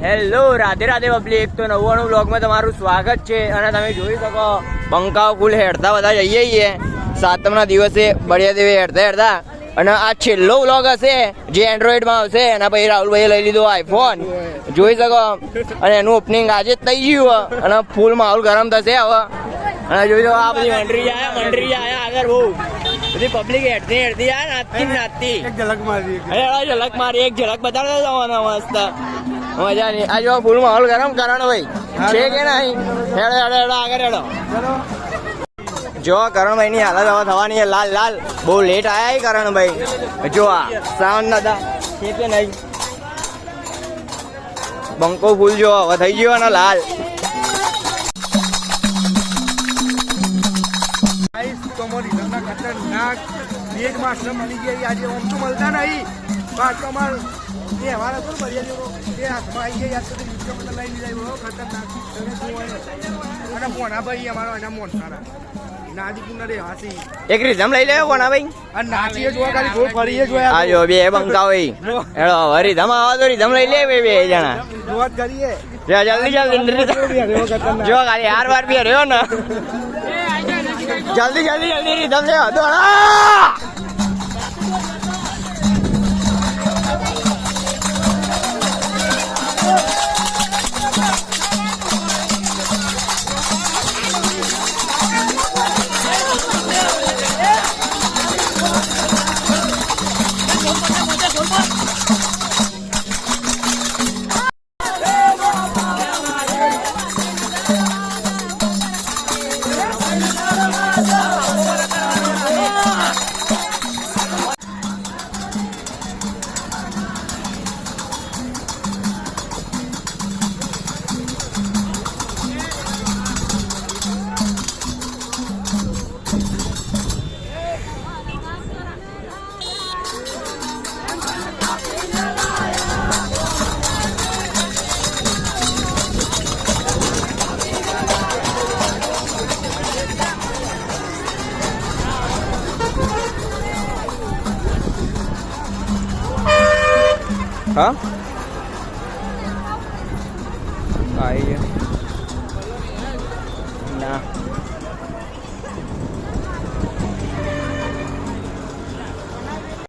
Hello Radhe Radhe public. તો 99 બ્લોગમાં તમારું સ્વાગત છે. અને તમે જોઈ શકો બંકાઓ ફૂલ હેડતા બધા જઈએ છીએ સાતમના દિવસે બળિયા દેવે હેડતા. અને આ છેલ્લો વ્લોગ હશે જે એન્ડ્રોઈડમાં આવશે. એના પછી રાહુલભાઈએ લઈ લીધો આઈફોન, જોઈ શકો. અને એનું ઓપનિંગ આજે જ થઈ ગયું અને ફૂલ માહોલ ગરમ થશે હવે. અને જોઈ શકો આ બધી મંડળી આયા આગળ બહુ બધી પબ્લિક હેડતી આ નાચતી એક ઝલક મારી એક ઝલક બતાડતો જવાનો મસ્ત મજા નહીં. આ જો ફૂલ માહોલ ગરમ કરણ ભાઈ છે કે નહીં? હેડો આગળ હેડો. જો કરણભાઈ ની હાલત હવે થવાની છે લાલ લાલ. બહુ લેટ આયા કરણભાઈ. જો આ સાઉન્ડ નતા છે કે નહીં? બંકો ફૂલ જો હવે થઈ ગયો ને લાલ. ખતરનાક બેગ માસ્ટર મળી ગયા આજે આમ તો મળતા નહીં. અમાર એ અમારા તો બરિયા એ હાથમાં આવી ગયા યાદ લઈ લીધા ખતરનાક. અને મોના ભાઈ અમારો એના મોનસારા નાદીપુરના રે હાસી એક રીધમ લઈ લેવો કોના ભાઈ. અને નાચીએ જોવા ખાલી થોડું ફરીએ જોયા. આ જો બે બંકા હોય હેડો હવે રીધમ આવો તો રીધમ લઈ લે બે જણા જોવા જ કરીએ. જલ્દી જો ખાલી હાર વાર બી રહ્યો ને જલ્દી રીધમ લેવો દોડા. હા આવી ગયા.